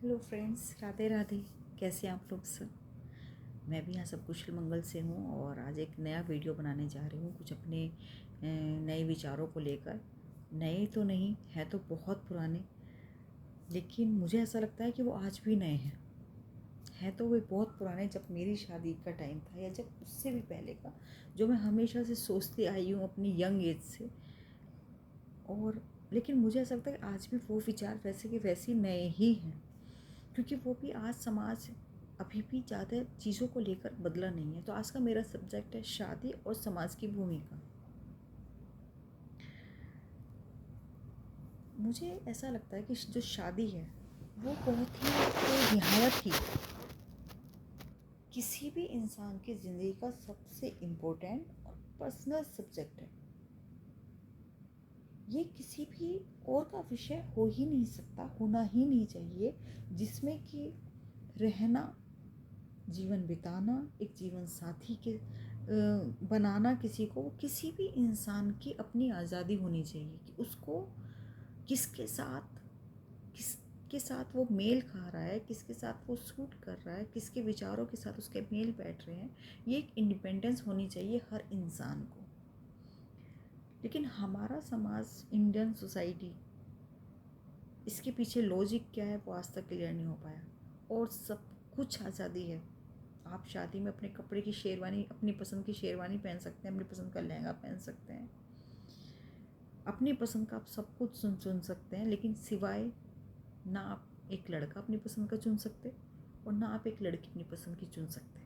Hello friends, Radhe Radhe. कैसे हैं आप लोग सब? मैं भी यहाँ सब कुशल मंगल से हूँ और आज एक नया वीडियो बनाने जा रही हूँ कुछ अपने नए विचारों को लेकर। नए तो नहीं है, तो बहुत पुराने, लेकिन मुझे ऐसा लगता है कि वो आज भी नए हैं। है तो वे बहुत पुराने, जब मेरी शादी का टाइम था या जब उससे भी पहले का, जो मैं हमेशा से सोचती आई हूँ अपनी यंग एज से। और लेकिन मुझे ऐसा लगता है कि आज भी वो विचार वैसे के वैसे नए ही हैं, क्योंकि वो भी आज समाज अभी भी ज़्यादा चीज़ों को लेकर बदला नहीं है। तो आज का मेरा सब्जेक्ट है शादी और समाज की भूमिका। मुझे ऐसा लगता है कि जो शादी है वो बहुत ही निहायत ही किसी भी इंसान की ज़िंदगी का सबसे इम्पोर्टेंट और पर्सनल सब्जेक्ट है। ये किसी भी और का विषय हो ही नहीं सकता, होना ही नहीं चाहिए, जिसमें कि रहना, जीवन बिताना, एक जीवन साथी के बनाना, किसी को, किसी भी इंसान की अपनी आज़ादी होनी चाहिए कि उसको किसके साथ, किसके साथ वो मेल खा रहा है, किसके साथ वो सूट कर रहा है, किसके विचारों के साथ उसके मेल बैठ रहे हैं। ये एक इंडिपेंडेंस होनी चाहिए हर इंसान को। लेकिन हमारा समाज, इंडियन सोसाइटी, इसके पीछे लॉजिक क्या है वो आज तक क्लियर नहीं हो पाया। और सब कुछ आज़ादी है। आप शादी में अपने कपड़े की शेरवानी, अपनी पसंद की शेरवानी पहन सकते हैं, अपनी पसंद का लहंगा पहन सकते हैं, अपनी पसंद का आप सब कुछ चुन सकते हैं, लेकिन सिवाय ना आप एक लड़का अपनी पसंद का चुन सकते और ना आप एक लड़की अपनी पसंद की चुन सकते।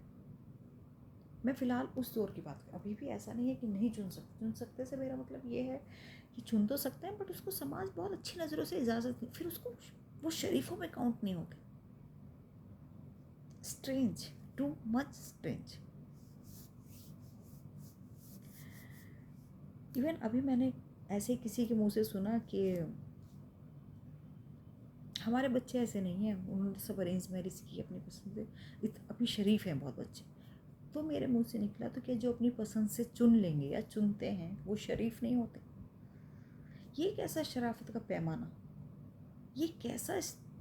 मैं फ़िलहाल उस दौर की बात कर, अभी भी ऐसा नहीं है कि नहीं चुन सकते। चुन सकते से मेरा मतलब ये है कि चुन तो सकते हैं, बट उसको समाज बहुत अच्छी नज़रों से इजाज़त नहीं, फिर उसको वो शरीफों में काउंट नहीं होते। Strange, too much strange. Even अभी मैंने ऐसे किसी के मुंह से सुना कि हमारे बच्चे ऐसे नहीं हैं, उन्होंने सब अरेंज मैरिज की अपनी पसंद से, अभी शरीफ हैं बहुत बच्चे। तो मेरे मुंह से निकला, तो क्या जो अपनी पसंद से चुन लेंगे या चुनते हैं वो शरीफ नहीं होते? ये कैसा शराफत का पैमाना, ये कैसा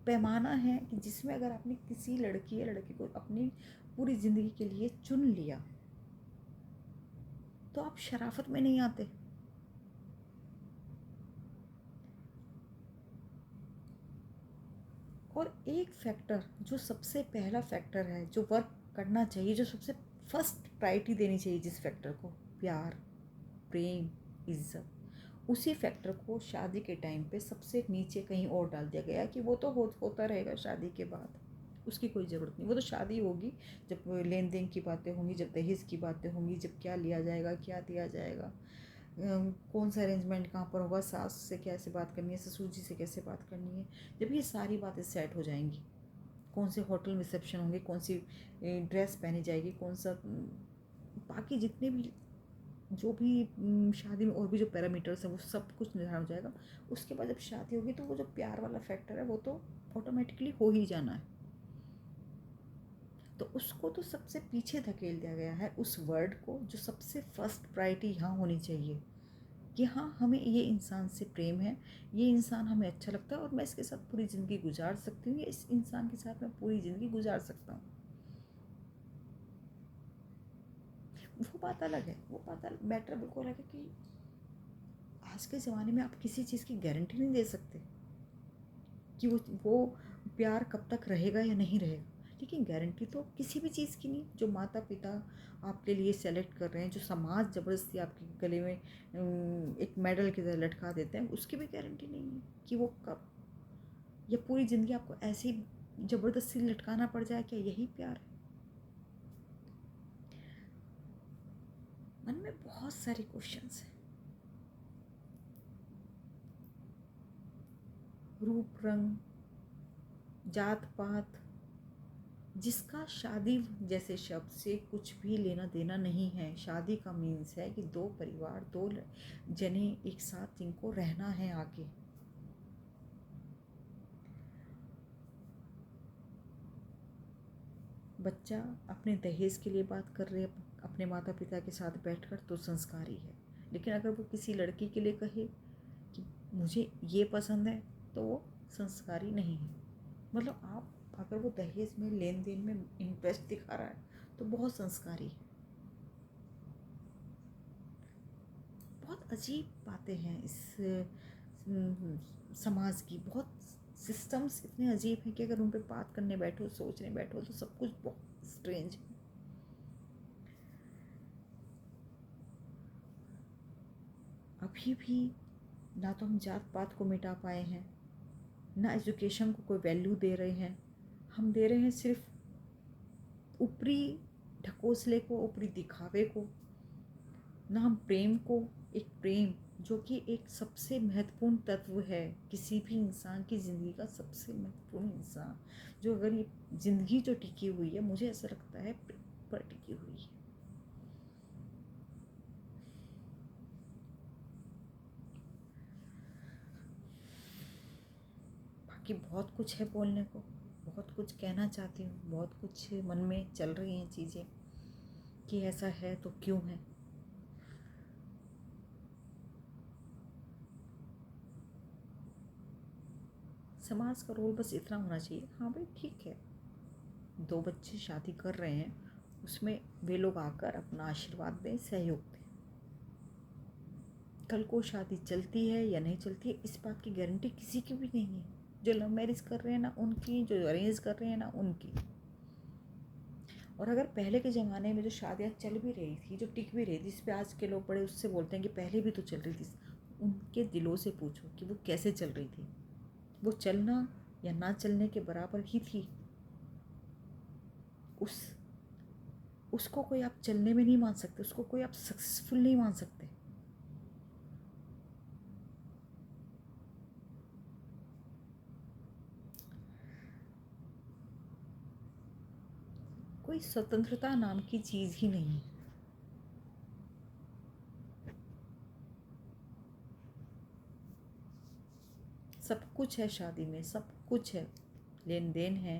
पैमाना है कि जिसमें अगर आपने किसी लड़की या लड़के को अपनी पूरी ज़िंदगी के लिए चुन लिया तो आप शराफत में नहीं आते? और एक फैक्टर, जो सबसे पहला फैक्टर है जो वर्क करना चाहिए, जो सबसे फर्स्ट प्रायोरिटी देनी चाहिए जिस फैक्टर को, प्यार, प्रेम, इज्जत, उसी फैक्टर को शादी के टाइम पे सबसे नीचे कहीं और डाल दिया गया कि वो तो होता रहेगा शादी के बाद, उसकी कोई ज़रूरत नहीं। वो तो शादी होगी जब लेन देन की बातें होंगी, जब दहेज की बातें होंगी, जब क्या लिया जाएगा, क्या दिया जाएगा, कौन सा अरेंजमेंट कहाँ पर होगा, सास से कैसे बात करनी है, ससुर जी से कैसे बात करनी है, जब ये सारी बातें सेट हो जाएंगी, कौन से होटल में रिसेप्शन होंगे, कौन सी ड्रेस पहनी जाएगी, कौन सा बाकी जितने भी जो भी शादी में और भी जो पैरामीटर्स हैं वो सब कुछ निर्धारण हो जाएगा। उसके बाद जब शादी होगी तो वो जो प्यार वाला फैक्टर है वो तो ऑटोमेटिकली हो ही जाना है। तो उसको तो सबसे पीछे धकेल दिया गया है, उस वर्ड को, जो सबसे फर्स्ट प्रायोरिटी यहाँ होनी चाहिए कि हाँ, हमें ये इंसान से प्रेम है, ये इंसान हमें अच्छा लगता है और मैं इसके साथ पूरी ज़िंदगी गुजार सकती हूँ, या इस इंसान के साथ मैं पूरी ज़िंदगी गुजार सकता हूँ। वो बात अलग है, वो बात मैटर बिल्कुल अलग है कि आज के ज़माने में आप किसी चीज़ की गारंटी नहीं दे सकते कि वो प्यार कब तक रहेगा या नहीं रहेगा। लेकिन गारंटी तो किसी भी चीज़ की नहीं। जो माता पिता आपके लिए सेलेक्ट कर रहे हैं, जो समाज ज़बरदस्ती आपके गले में एक मेडल की तरह लटका देते हैं, उसकी भी गारंटी नहीं है कि वो कब या पूरी ज़िंदगी आपको ऐसे ही ज़बरदस्ती लटकाना पड़ जाए। क्या यही प्यार है? मन में बहुत सारे क्वेश्चंस हैं। रूप रंग, जात पात, जिसका शादी जैसे शब्द से कुछ भी लेना देना नहीं है। शादी का मीन्स है कि दो परिवार, दो जने एक साथ जिनको रहना है आगे। बच्चा अपने दहेज के लिए बात कर रहे अपने माता पिता के साथ बैठकर, तो संस्कारी है। लेकिन अगर वो किसी लड़की के लिए कहे कि मुझे ये पसंद है, तो वो संस्कारी नहीं है। मतलब आप अगर वो दहेज में लेन देन में इंटरेस्ट दिखा रहा है तो बहुत संस्कारी है। बहुत अजीब बातें हैं इस समाज की। बहुत सिस्टम्स इतने अजीब हैं कि अगर उन पर बात करने बैठो, सोचने बैठो तो सब कुछ बहुत स्ट्रेंज है। अभी भी ना तो हम जात पात को मिटा पाए हैं, ना एजुकेशन को कोई वैल्यू दे रहे हैं। हम दे रहे हैं सिर्फ ऊपरी ढकोसले को, ऊपरी दिखावे को। ना हम प्रेम को, एक प्रेम जो कि एक सबसे महत्वपूर्ण तत्व है किसी भी इंसान की ज़िंदगी का, सबसे महत्वपूर्ण इंसान जो अगर ये ज़िंदगी जो टिकी हुई है, मुझे ऐसा लगता है प्रेम पर टिकी हुई है। बाकी बहुत कुछ है बोलने को, बहुत कुछ कहना चाहती हूँ, बहुत कुछ मन में चल रही हैं चीज़ें कि ऐसा है तो क्यों है। समाज का रोल बस इतना होना चाहिए, हाँ भाई ठीक है, 2 बच्चे शादी कर रहे हैं, उसमें वे लोग आकर अपना आशीर्वाद दें, सहयोग दें। कल को शादी चलती है या नहीं चलती है, इस बात की गारंटी किसी की भी नहीं है। जो लव मैरिज कर रहे हैं ना उनकी, जो अरेंज कर रहे हैं ना उनकी। और अगर पहले के ज़माने में जो शादियाँ चल भी रही थी, जो टिक भी रही थी, जिस पे आज के लोग बड़े उससे बोलते हैं कि पहले भी तो चल रही थी, उनके दिलों से पूछो कि वो कैसे चल रही थी। वो चलना या ना चलने के बराबर ही थी। उस उसको कोई आप चलने में नहीं मान सकते, उसको कोई आप सक्सेसफुल नहीं मान सकते। कोई स्वतंत्रता नाम की चीज़ ही नहीं है। सब कुछ है शादी में, सब कुछ है, लेन देन है,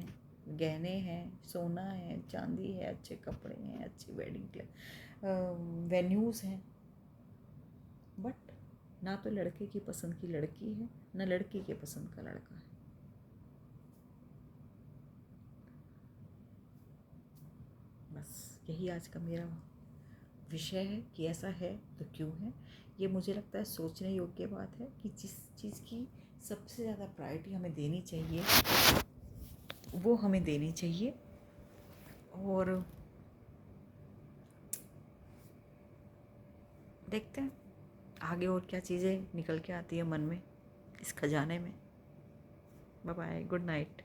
गहने हैं, सोना है, चांदी है, अच्छे कपड़े हैं, अच्छी वेडिंग वेन्यूज़ हैं, बट ना तो लड़के की पसंद की लड़की है, ना लड़की के पसंद का लड़का है। बस यही आज का मेरा विषय है कि ऐसा है तो क्यों है। ये मुझे लगता है सोचने योग्य बात है कि जिस चीज़ की सबसे ज़्यादा प्रायोरिटी हमें देनी चाहिए वो हमें देनी चाहिए। और देखते हैं आगे और क्या चीज़ें निकल के आती है मन में, इस खजाने में। Bye bye, good night.